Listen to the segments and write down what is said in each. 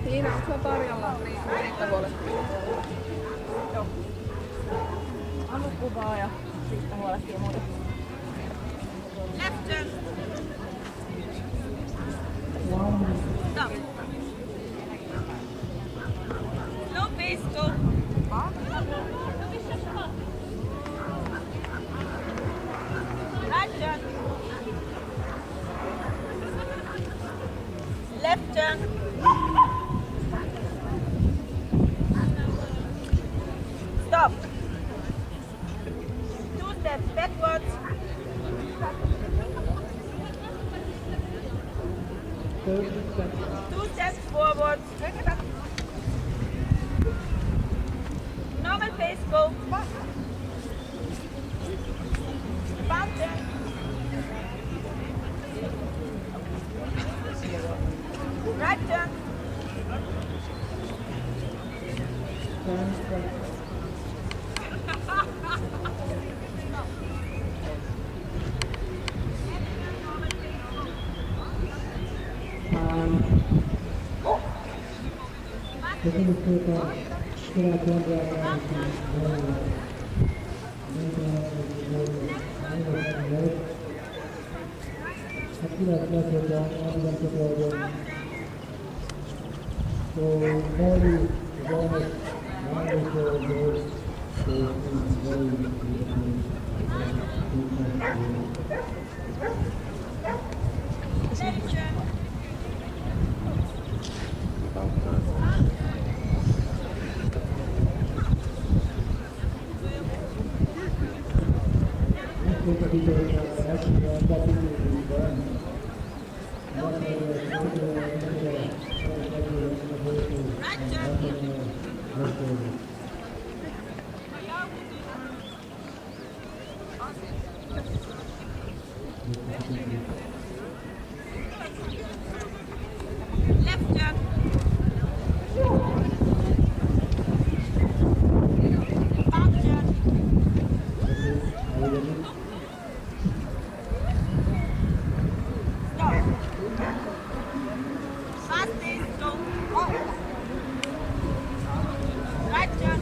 Siinä on tarjolla niitä huolehtii. Joo. Anu kuvaa ja sitten huolehtii muuta. Left turn. Stop. Slow pace, go. Right turn. Left turn. Stop. 2 steps backwards. 2 steps forwards. Normal pace, go. Bounce. Right turn. Left turn. Bounce turn. Stop. Fast pace, go. Right turn.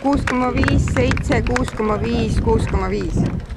Kuus koma viis, 7, 6,5, 6,5.